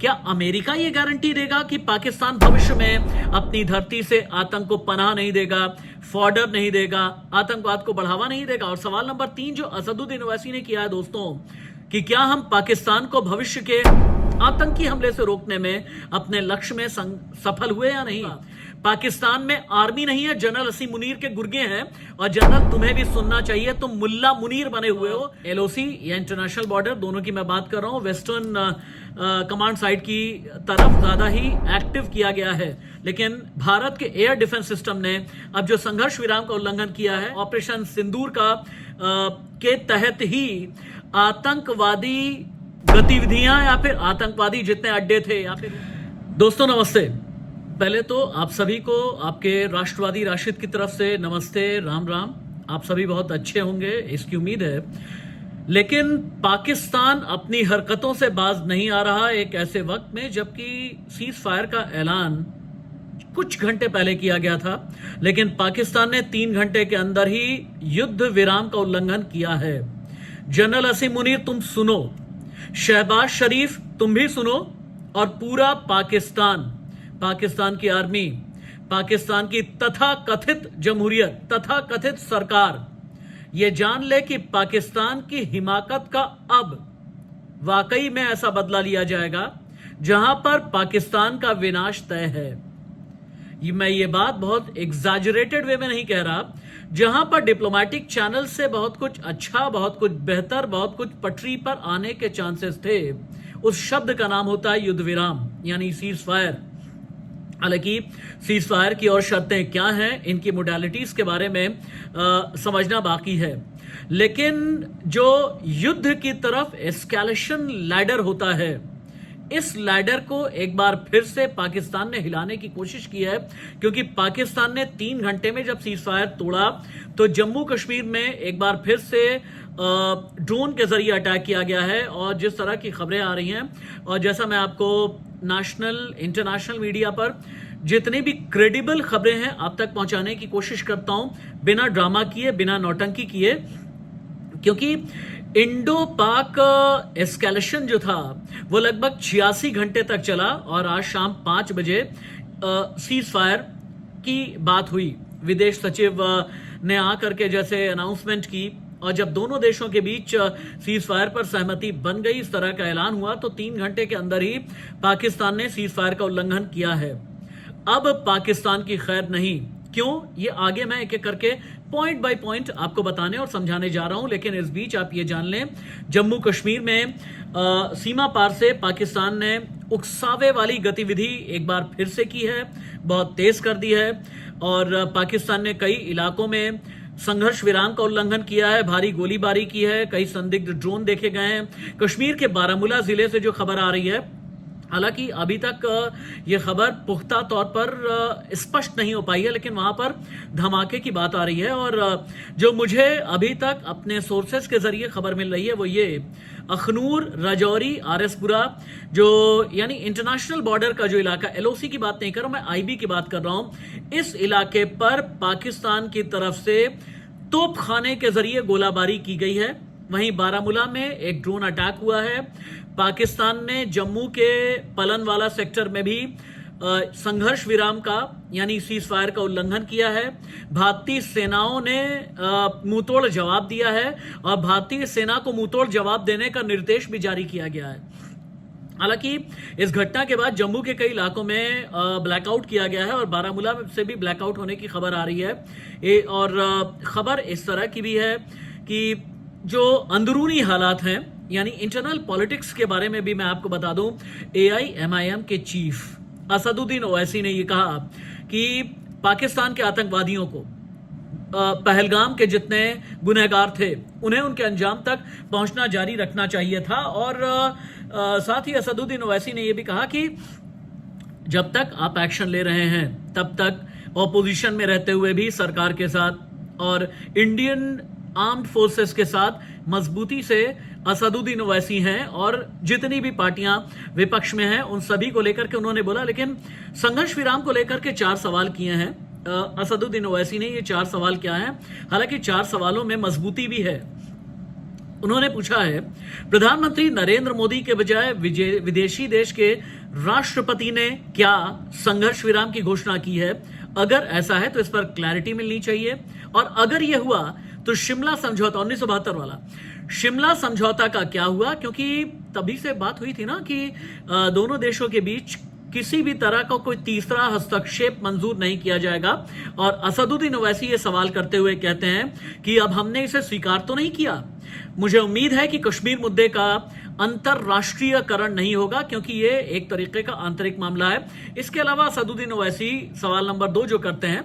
क्या अमेरिका ये गारंटी देगा कि पाकिस्तान भविष्य में अपनी धरती से आतंक को पनाह नहीं देगा, फॉर्डर नहीं देगा, आतंकवाद को बढ़ावा नहीं देगा? और सवाल नंबर 3 जो असदुद्दीन ओवैसी ने किया है दोस्तों, कि क्या हम पाकिस्तान को भविष्य के आतंकी हमले से रोकने में अपने लक्ष्य में सफल हुए या नहीं? पाकिस्तान में आर्मी नहीं है, जनरल असीम मुनीर के गुर्गे हैं। और जनरल, तुम्हें भी सुनना चाहिए, तुम मुल्ला मुनीर बने हुए हो। एलओसी या इंटरनेशनल बॉर्डर, दोनों की मैं बात कर रहा हूं, वेस्टर्न कमांड साइड की तरफ ज्यादा ही एक्टिव किया गया है। लेकिन भारत के एयर डिफेंस सिस्टम ने अब जो संघर्ष विराम का उल्लंघन किया है, ऑपरेशन सिंदूर का के तहत ही आतंकवादी गतिविधियां या फिर आतंकवादी जितने अड्डे थे या फिर। दोस्तों नमस्ते, पहले तो आप सभी को आपके राष्ट्रवादी राशिद की तरफ से नमस्ते, राम राम। आप सभी बहुत अच्छे होंगे इसकी उम्मीद है। लेकिन पाकिस्तान अपनी हरकतों से बाज नहीं आ रहा एक ऐसे वक्त में जबकि सीज फायर का ऐलान कुछ घंटे पहले किया गया था, लेकिन पाकिस्तान ने 3 घंटे के अंदर ही युद्ध विराम का उल्लंघन किया है। जनरल असीम मुनीर तुम सुनो, शहबाज शरीफ तुम भी सुनो, और पूरा पाकिस्तान की आर्मी, पाकिस्तान की तथाकथित जमहूरियत, तथाकथित सरकार ये जान ले कि पाकिस्तान की हिमाकत का अब वाकई में ऐसा बदला लिया जाएगा जहां पर पाकिस्तान का विनाश तय है। मैं ये बात बहुत एग्जैजरेटेड वे में नहीं कह रहा। जहां पर डिप्लोमेटिक चैनल से बहुत कुछ अच्छा, बहुत कुछ बेहतर, बहुत कुछ पटरी पर आने के चांसेस थे, उस शब्द का नाम होता है युद्ध विराम यानी सीज फायर। हालांकि सीज फायर की और शर्तें क्या हैं, इनकी मोडालिटीज के बारे में समझना बाकी है। लेकिन जो युद्ध की तरफ एस्केलेशन लैडर होता है, इस लैडर को एक बार फिर से पाकिस्तान ने हिलाने की कोशिश की है, क्योंकि पाकिस्तान ने 3 घंटे में जब सीज फायर तोड़ा तो जम्मू कश्मीर में एक बार फिर से ड्रोन के जरिए अटैक किया गया है। और जिस तरह की खबरें आ रही हैं, और जैसा मैं आपको नेशनल इंटरनेशनल मीडिया पर जितनी भी क्रेडिबल खबरें हैं आप तक पहुंचाने की कोशिश करता हूं, बिना ड्रामा किए, बिना नौटंकी किए, क्योंकि इंडो पाक एस्केलेशन जो था वो लगभग 86 घंटे तक चला और आज शाम 5 बजे सीज फायर की बात हुई। विदेश सचिव ने आकर के जैसे अनाउंसमेंट की, और जब दोनों देशों के बीच सीज फायर पर सहमति बन गई, इस तरह का ऐलान हुआ, तो 3 घंटे के अंदर ही पाकिस्तान ने सीज फायर का उल्लंघन किया है। अब पाकिस्तान की खैर नहीं। क्यों? ये आगे मैं एक एक करके पॉइंट बाय पॉइंट आपको बताने और समझाने जा रहा हूं। लेकिन इस बीच आप ये जान लें, जम्मू कश्मीर में सीमा पार से पाकिस्तान ने उकसावे वाली गतिविधि एक बार फिर से की है, बहुत तेज कर दी है। और पाकिस्तान ने कई इलाकों में संघर्ष विराम का उल्लंघन किया है, भारी गोलीबारी की है, कई संदिग्ध ड्रोन देखे गए हैं। कश्मीर के बारामूला जिले से जो खबर आ रही है, हालांकि अभी तक यह खबर पुख्ता तौर पर स्पष्ट नहीं हो पाई है, लेकिन वहां पर धमाके की बात आ रही है। और जो मुझे अभी तक अपने सोर्सेस के जरिए खबर मिल रही है वो ये, अखनूर, राजौरी, आरएसपुरा, जो यानी इंटरनेशनल बॉर्डर का जो इलाका, एलओसी की बात नहीं कर रहा हूं मैं, आईबी की बात कर रहा हूं, इस इलाके पर पाकिस्तान की तरफ से तोपखाने के जरिए गोलाबारी की गई है। वहीं बारामूला में एक ड्रोन अटैक हुआ है। पाकिस्तान ने जम्मू के पलनवाला सेक्टर में भी संघर्ष विराम का यानी सीज फायर का उल्लंघन किया है। भारतीय सेनाओं ने मुंहतोड़ जवाब दिया है, और भारतीय सेना को मुंहतोड़ जवाब देने का निर्देश भी जारी किया गया है। हालांकि इस घटना के बाद जम्मू के कई इलाकों में ब्लैकआउट किया गया है, और बारामूला से भी ब्लैकआउट होने की खबर आ रही है। और खबर इस तरह की भी है कि जो अंदरूनी हालात हैं, यानी इंटरनल पॉलिटिक्स के बारे में भी मैं आपको बता दूं, AIMIM के चीफ असदुद्दीन ओवैसी ने यह कहा कि पाकिस्तान के आतंकवादियों को पहलगाम के जितने गुनहगार थे उन्हें उनके अंजाम तक पहुंचना जारी रखना चाहिए था। और साथ ही असदुद्दीन ओवैसी ने यह भी कहा कि जब तक आप एक्शन ले रहे हैं तब तक ऑपोजिशन में रहते हुए भी सरकार के साथ और इंडियन आर्म्ड फोर्सेस के साथ मजबूती से असदुद्दीन ओवैसी हैं, और जितनी भी पार्टियां विपक्ष में हैं उन सभी को लेकर के उन्होंने बोला। लेकिन संघर्ष विराम को लेकर के 4 सवाल किए हैं असदुद्दीन ओवैसी ने। ये 4 सवाल क्या हैं? हालांकि 4 सवालों में मजबूती भी है। उन्होंने पूछा है, प्रधानमंत्री नरेंद्र मोदी के बजाय विदेशी देश के राष्ट्रपति ने क्या संघर्ष विराम की घोषणा की है? अगर ऐसा है तो इस पर क्लैरिटी मिलनी चाहिए। और अगर यह हुआ तो शिमला समझौता 1972 वाला शिमला समझौता का क्या हुआ? क्योंकि तभी से बात हुई थी ना कि दोनों देशों के बीच किसी भी तरह का कोई तीसरा हस्तक्षेप मंजूर नहीं किया जाएगा। और असदुद्दीन ओवैसी ये सवाल करते हुए कहते हैं कि अब हमने इसे स्वीकार तो नहीं किया। मुझे उम्मीद है कि कश्मीर मुद्दे का अंतरराष्ट्रीयकरण नहीं होगा, क्योंकि ये एक तरीके का आंतरिक मामला है। इसके अलावा असदुद्दीन ओवैसी सवाल नंबर 2 जो करते हैं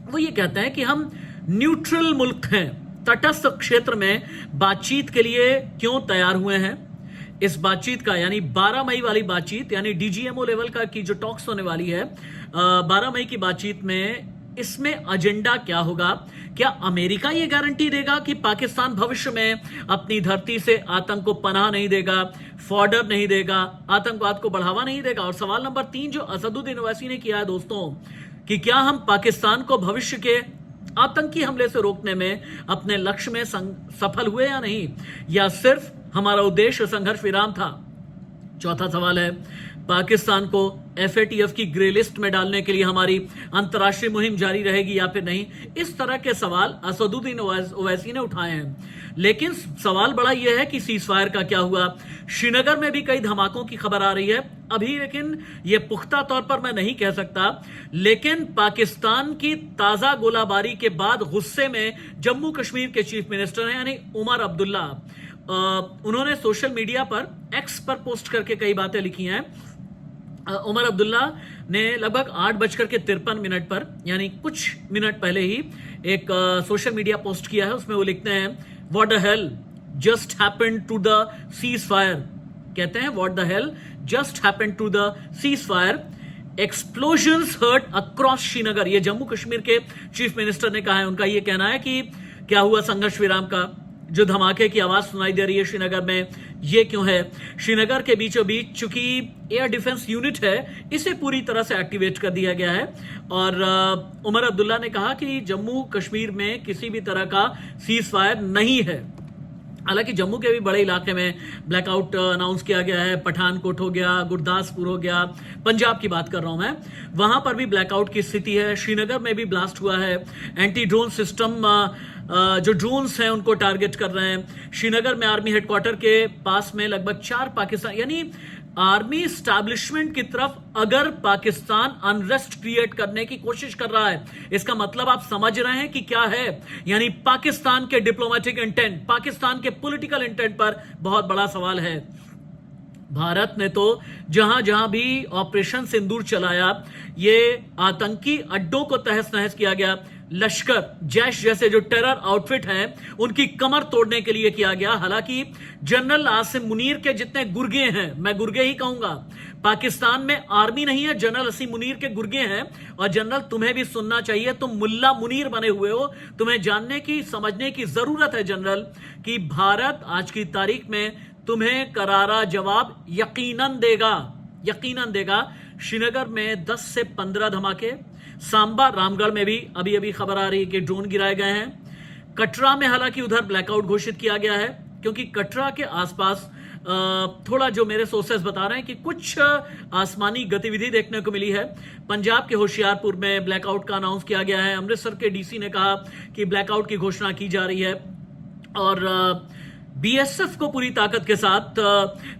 वो ये कहते हैं कि हम न्यूट्रल मुल्क हैं, तटस्थ क्षेत्र में बातचीत के लिए क्यों तैयार हुए हैं? इस बातचीत का यानी 12 मई वाली बातचीत, यानी डीजीएमओ लेवल का की जो टॉक्स होने वाली है 12 मई की बातचीत में, इसमें एजेंडा क्या होगा? क्या अमेरिका ये गारंटी देगा कि पाकिस्तान भविष्य में अपनी धरती से आतंक को पनाह नहीं देगा, फॉर्डर नहीं देगा, आतंकवाद को बढ़ावा नहीं देगा? और सवाल नंबर 3 जो असदुद्दीन ओवैसी ने किया है दोस्तों, कि क्या हम पाकिस्तान को भविष्य के आतंकी हमले से रोकने में अपने लक्ष्य में सफल हुए या नहीं, या सिर्फ हमारा उद्देश्य संघर्ष विराम था? चौथा सवाल है, पाकिस्तान को एफएटीएफ की ग्रे लिस्ट में डालने के लिए हमारी अंतर्राष्ट्रीय मुहिम जारी रहेगी या फिर नहीं? इस तरह के सवाल असदुद्दीन ओवैसी ने उठाए हैं। लेकिन सवाल बड़ा यह है कि सीजफायर का क्या हुआ? श्रीनगर में भी कई धमाकों की खबर आ रही है अभी, लेकिन यह पुख्ता तौर पर मैं नहीं कह सकता। लेकिन पाकिस्तान की ताजा गोलाबारी के बाद गुस्से में जम्मू कश्मीर के चीफ मिनिस्टर हैं, यानी उमर अब्दुल्ला। उन्होंने सोशल मीडिया पर एक्स पर पोस्ट करके कई बातें लिखी हैं। उमर अब्दुल्ला ने लगभग 8:53 पर, यानी कुछ मिनट पहले ही एक सोशल मीडिया पोस्ट किया है। उसमें वो लिखते हैं, what the hell just happened to the ceasefire. कहते हैं what the hell just happened to the ceasefire, explosions hurt across Srinagar. ये जम्मू कश्मीर के चीफ मिनिस्टर ने कहा है। उनका ये कहना है कि क्या हुआ संघर्ष विराम का, जो धमाके की आवाज सुनाई दे रही है श्रीनगर में, ये क्यों है? श्रीनगर के बीचों बीच चूंकि एयर डिफेंस यूनिट है, इसे पूरी तरह से एक्टिवेट कर दिया गया है। और उमर अब्दुल्ला ने कहा कि जम्मू कश्मीर में किसी भी तरह का सीज फायर नहीं है। हालांकि जम्मू के भी बड़े इलाके में ब्लैकआउट अनाउंस किया गया है। पठानकोट हो गया, गुरदासपुर हो गया, पंजाब की बात कर रहा हूं मैं, वहां पर भी ब्लैकआउट की स्थिति है। श्रीनगर में भी ब्लास्ट हुआ है। एंटी ड्रोन सिस्टम जो ड्रोन्स हैं उनको टारगेट कर रहे हैं। श्रीनगर में आर्मी हेडक्वार्टर के पास में लगभग 4 पाकिस्तान, यानी आर्मी स्टैब्लिशमेंट की तरफ अगर पाकिस्तान अनरेस्ट क्रिएट करने की कोशिश कर रहा है, इसका मतलब आप समझ रहे हैं कि क्या है? यानी पाकिस्तान के डिप्लोमेटिक इंटेंट, पाकिस्तान के पॉलिटिकल इंटेंट पर बहुत बड़ा सवाल है। भारत ने तो जहां जहां भी ऑपरेशन सिंदूर चलाया, ये आतंकी अड्डों को तहस नहस किया गया। लश्कर, जैश जैसे जो टेरर आउटफिट हैं, उनकी कमर तोड़ने के लिए किया गया। हालांकि जनरल आसिम मुनीर के जितने गुर्गे हैं, मैं गुर्गे ही कहूंगा, पाकिस्तान में आर्मी नहीं है, जनरल आसिम मुनीर के गुर्गे हैं। और जनरल, तुम्हें भी सुनना चाहिए, तुम मुल्ला मुनीर बने हुए हो, तुम्हें जानने की, समझने की जरूरत है जनरल, कि भारत आज की तारीख में तुम्हें करारा जवाब यकीनन देगा, यकीनन देगा। श्रीनगर में 10 से 15 धमाके, सांबा, रामगढ़ में भी अभी अभी खबर आ रही है कि ड्रोन गिराए गए हैं। कटरा में हालांकि उधर ब्लैकआउट घोषित किया गया है, क्योंकि कटरा के आसपास थोड़ा जो मेरे सोर्सेस बता रहे हैं कि कुछ आसमानी गतिविधि देखने को मिली है। पंजाब के होशियारपुर में ब्लैकआउट का अनाउंस किया गया है। अमृतसर के डीसी ने कहा कि ब्लैकआउट की घोषणा की जा रही है। और बीएसएफ को पूरी ताकत के साथ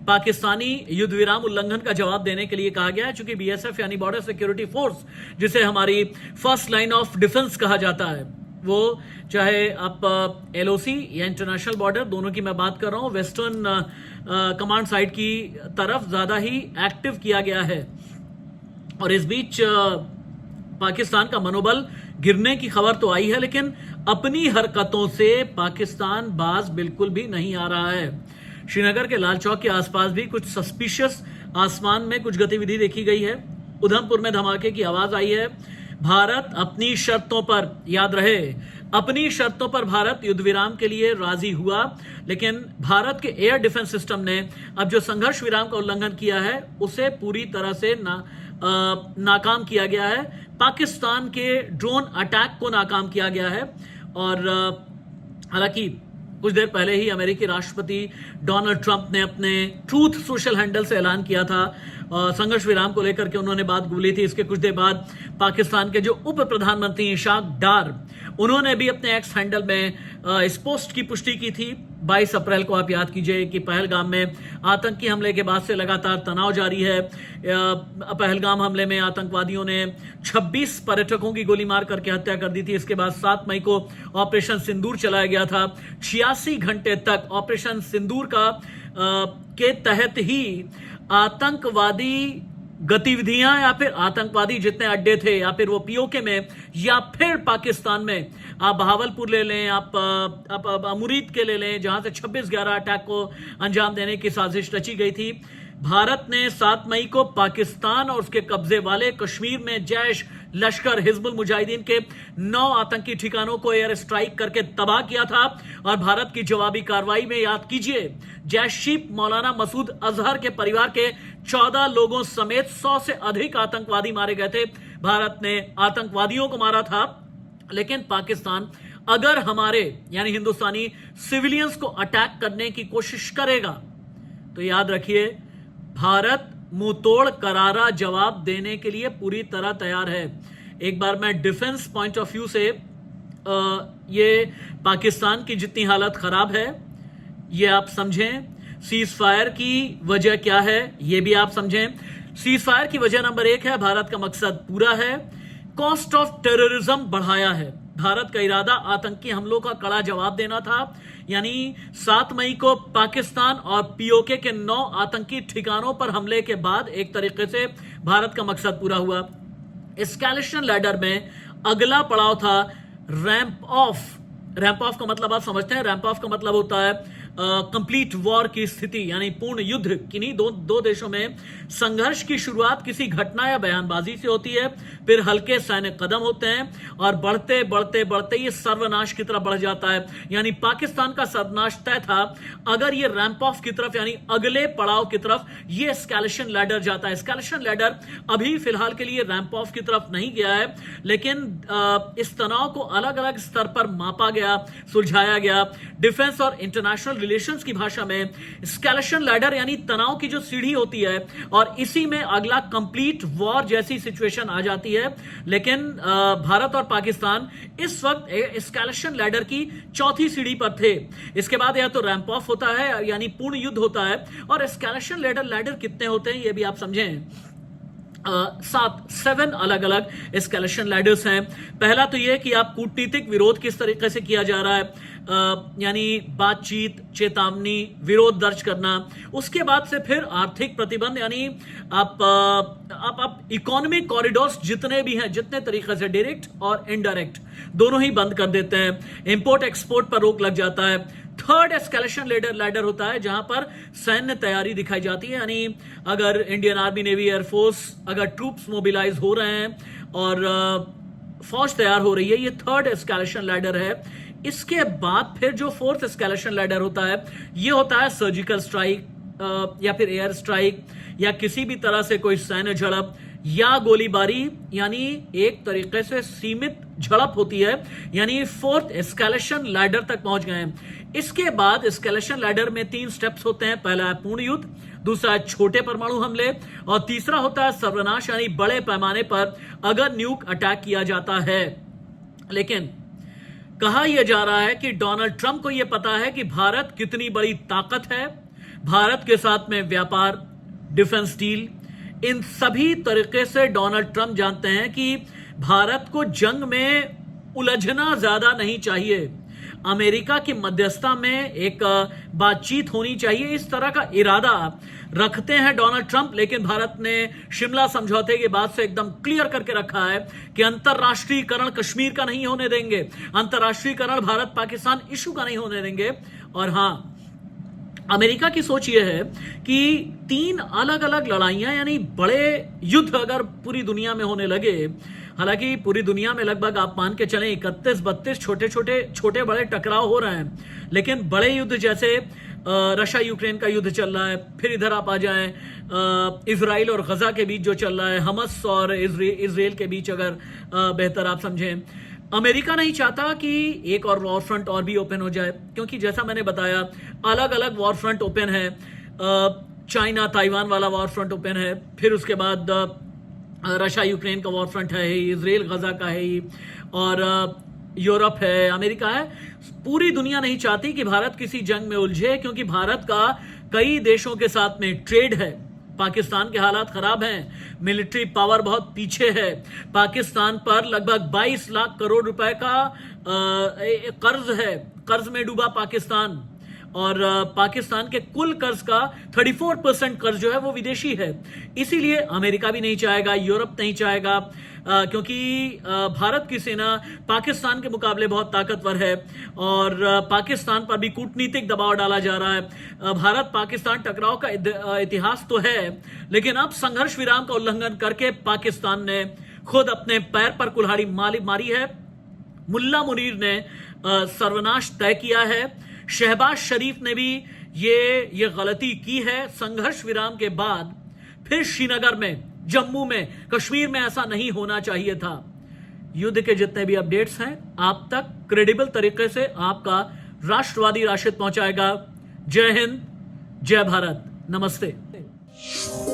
पाकिस्तानी युद्ध विराम उल्लंघन का जवाब देने के लिए कहा गया है, चूंकि बीएसएफ यानी बॉर्डर सिक्योरिटी फोर्स, जिसे हमारी फर्स्ट लाइन ऑफ डिफेंस कहा जाता है, वो चाहे आप एलओसी या इंटरनेशनल बॉर्डर, दोनों की मैं बात कर रहा हूं, वेस्टर्न कमांड साइड की तरफ ज्यादा ही एक्टिव किया गया है। और इस बीच पाकिस्तान का मनोबल गिरने की खबर तो आई है, लेकिन अपनी हरकतों से पाकिस्तान बाज बिल्कुल भी नहीं आ रहा है। श्रीनगर के लाल चौक के आसपास भी कुछ सस्पिशियस आसमान में कुछ गतिविधि देखी गई है। उधमपुर में धमाके की आवाज आई है। भारत अपनी शर्तों पर, याद रहे, अपनी शर्तों पर भारत युद्ध विराम के लिए राजी हुआ, लेकिन भारत के एयर डिफेंस सिस्टम ने अब जो संघर्ष विराम का उल्लंघन किया है उसे पूरी तरह से नाकाम किया गया है। पाकिस्तान के ड्रोन अटैक को नाकाम किया गया है। और हालांकि कुछ देर पहले ही अमेरिकी राष्ट्रपति डोनाल्ड ट्रंप ने अपने ट्रूथ सोशल हैंडल से ऐलान किया था संघर्ष विराम को लेकर के उन्होंने बात बोली थी। इसके कुछ देर बाद पाकिस्तान के जो उप प्रधानमंत्री इशाक डार, उन्होंने भी अपने एक्स हैंडल में इस पोस्ट की पुष्टि की थी। 22 अप्रैल को आप याद कीजिए कि पहलगाम में आतंकी हमले के बाद से लगातार तनाव जारी है। पहलगाम हमले में आतंकवादियों ने 26 पर्यटकों की गोली मार करके हत्या कर दी थी। इसके बाद 7 मई को ऑपरेशन सिंदूर चलाया गया था। 86 घंटे तक ऑपरेशन सिंदूर के तहत ही आतंकवादी गतिविधियां या फिर आतंकवादी जितने अड्डे थे या फिर वो पीओके में या फिर पाकिस्तान में, आप बहावलपुर ले लें, आप अमुरीद के ले लें, जहां से 26/11 अटैक को अंजाम देने की साजिश रची गई थी। भारत ने 7 मई को पाकिस्तान और उसके कब्जे वाले कश्मीर में जैश, लश्कर, हिजबुल मुजाहिदीन के 9 आतंकी ठिकानों को एयर स्ट्राइक करके तबाह किया था। और भारत की जवाबी कार्रवाई में याद कीजिए, जैश चीफ मौलाना मसूद अजहर के परिवार के 14 लोगों समेत 100 से अधिक आतंकवादी मारे गए थे। भारत ने आतंकवादियों को मारा था, लेकिन पाकिस्तान अगर हमारे यानी हिंदुस्तानी सिविलियंस को अटैक करने की कोशिश करेगा तो याद रखिए, भारत मुंहतोड़ करारा जवाब देने के लिए पूरी तरह तैयार है। एक बार मैं डिफेंस पॉइंट ऑफ व्यू से ये पाकिस्तान की जितनी हालत खराब है ये आप समझें, सीज फायर की वजह क्या है ये भी आप समझें। सीज फायर की वजह नंबर 1 है, भारत का मकसद पूरा है। कॉस्ट ऑफ टेररिज्म बढ़ाया है। भारत का इरादा आतंकी हमलों का कड़ा जवाब देना था। यानी 7 मई को पाकिस्तान और पीओके के 9 आतंकी ठिकानों पर हमले के बाद एक तरीके से भारत का मकसद पूरा हुआ। एस्केलेशन लैडर में अगला पड़ाव था रैंप ऑफ। रैंप ऑफ का मतलब आप समझते हैं, रैंप ऑफ का मतलब होता है कंप्लीट वॉर की स्थिति, यानी पूर्ण युद्ध। किन्हीं दो देशों में संघर्ष की शुरुआत किसी घटना या बयानबाजी से होती है, फिर हल्के सैन्य कदम होते हैं और बढ़ते बढ़ते बढ़ते ये सर्वनाश की तरफ बढ़ जाता है। यानी पाकिस्तान का सर्वनाश तय था अगर ये रैंप ऑफ की तरफ यानी अगले पड़ाव की तरफ ये एस्केलेशन लैडर जाता है। एस्केलेशन लैडर अभी फिलहाल के लिए रैंप ऑफ की तरफ नहीं गया है, लेकिन इस तनाव को अलग अलग स्तर पर मापा गया, सुलझाया गया। डिफेंस और इंटरनेशनल रिलेशंस की भाषा में एस्केलेशन लैडर यानी तनाव की जो सीढ़ी होती है, और इसी में अगला कंप्लीट वॉर जैसी सिचुएशन आ जाती है। लेकिन भारत और पाकिस्तान इस वक्त एस्केलेशन लैडर की चौथी सीढ़ी पर थे। इसके बाद या तो रैंप ऑफ होता है यानी पूर्ण युद्ध होता है। और एस्केलेशन लैडर कितने होते हैं ये भी आप समझें। 7 अलग अलग एस्केलेशन लैडर्स हैं। पहला तो यह कि आप कूटनीतिक विरोध किस तरीके से किया जा रहा है, यानी बातचीत, चेतावनी, विरोध दर्ज करना। उसके बाद से फिर आर्थिक प्रतिबंध, यानी आप इकोनॉमिक कॉरिडोर्स जितने भी हैं, जितने तरीके से डायरेक्ट और इनडायरेक्ट दोनों ही बंद कर देते हैं। इंपोर्ट एक्सपोर्ट पर रोक लग जाता है। थर्ड एस्केलेशन लैडर होता है जहां पर सैन्य तैयारी दिखाई जाती है, यानी अगर इंडियन आर्मी, नेवी, एयरफोर्स अगर ट्रूप्स मोबिलाइज हो रहे हैं और फौज तैयार हो रही है, ये थर्ड एस्केलेशन लैडर है। इसके बाद फिर जो फोर्थ एस्केलेशन लैडर होता है ये होता है सर्जिकल स्ट्राइक या फिर एयर स्ट्राइक या किसी भी तरह से कोई सैन्य झड़प या गोलीबारी, यानी एक तरीके से सीमित झड़प होती है, यानी फोर्थ एस्केलेशन लैडर तक पहुंच गए हैं। इसके बाद एस्केलेशन लैडर में 3 स्टेप्स होते हैं। पहला है पूर्ण युद्ध, दूसरा है छोटे परमाणु हमले और तीसरा होता है सर्वनाश, यानी बड़े पैमाने पर अगर न्यूक अटैक किया जाता है। लेकिन कहा यह जा रहा है कि डोनाल्ड ट्रंप को यह पता है कि भारत कितनी बड़ी ताकत है। भारत के साथ में व्यापार, डिफेंस डील, इन सभी तरीके से डोनाल्ड ट्रंप जानते हैं कि भारत को जंग में उलझना ज्यादा नहीं चाहिए। अमेरिका की मध्यस्थता में एक बातचीत होनी चाहिए, इस तरह का इरादा रखते हैं डोनाल्ड ट्रंप। लेकिन भारत ने शिमला समझौते के बाद से एकदम क्लियर करके रखा है कि अंतरराष्ट्रीयकरण कश्मीर का नहीं होने देंगे, अंतरराष्ट्रीयकरण भारत पाकिस्तान इशू का नहीं होने देंगे। और हां, अमेरिका की सोच यह है कि 3 अलग अलग लड़ाइयां यानी बड़े युद्ध अगर पूरी दुनिया में होने लगे, हालांकि पूरी दुनिया में लगभग आप मान के चलें 31-32 छोटे बड़े टकराव हो रहे हैं, लेकिन बड़े युद्ध जैसे रशिया यूक्रेन का युद्ध चल रहा है, फिर इधर आप आ जाएं इजराइल और गजा के बीच जो चल रहा है, हमस और इजराइल के बीच अगर बेहतर आप समझें, अमेरिका नहीं चाहता कि एक और वॉर फ्रंट और भी ओपन हो जाए, क्योंकि जैसा मैंने बताया अलग अलग वॉर फ्रंट ओपन है। चाइना ताइवान वाला वॉर फ्रंट ओपन है, फिर उसके बाद रशिया यूक्रेन का वॉर फ्रंट है ही, इजराइल गजा का है ही, और यूरोप है, अमेरिका है। पूरी दुनिया नहीं चाहती कि भारत किसी जंग में उलझे, क्योंकि भारत का कई देशों के साथ में ट्रेड है। पाकिस्तान के हालात खराब हैं, मिलिट्री पावर बहुत पीछे है। पाकिस्तान पर लगभग 22 लाख करोड़ रुपए का कर्ज है, कर्ज में डूबा पाकिस्तान। और पाकिस्तान के कुल कर्ज का 34% कर्ज जो है वो विदेशी है। इसीलिए अमेरिका भी नहीं चाहेगा, यूरोप नहीं चाहेगा, क्योंकि भारत की सेना पाकिस्तान के मुकाबले बहुत ताकतवर है और पाकिस्तान पर भी कूटनीतिक दबाव डाला जा रहा है। भारत पाकिस्तान टकराव का इतिहास तो है, लेकिन अब संघर्ष विराम का उल्लंघन करके पाकिस्तान ने खुद अपने पैर पर कुल्हाड़ी मारी है। मुल्ला मुनीर ने सर्वनाश तय किया है। शहबाज शरीफ ने भी ये गलती की है। संघर्ष विराम के बाद फिर श्रीनगर में, जम्मू में, कश्मीर में ऐसा नहीं होना चाहिए था। युद्ध के जितने भी अपडेट्स हैं आप तक क्रेडिबल तरीके से आपका राष्ट्रवादी राशिद पहुंचाएगा। जय हिंद, जय भारत, नमस्ते।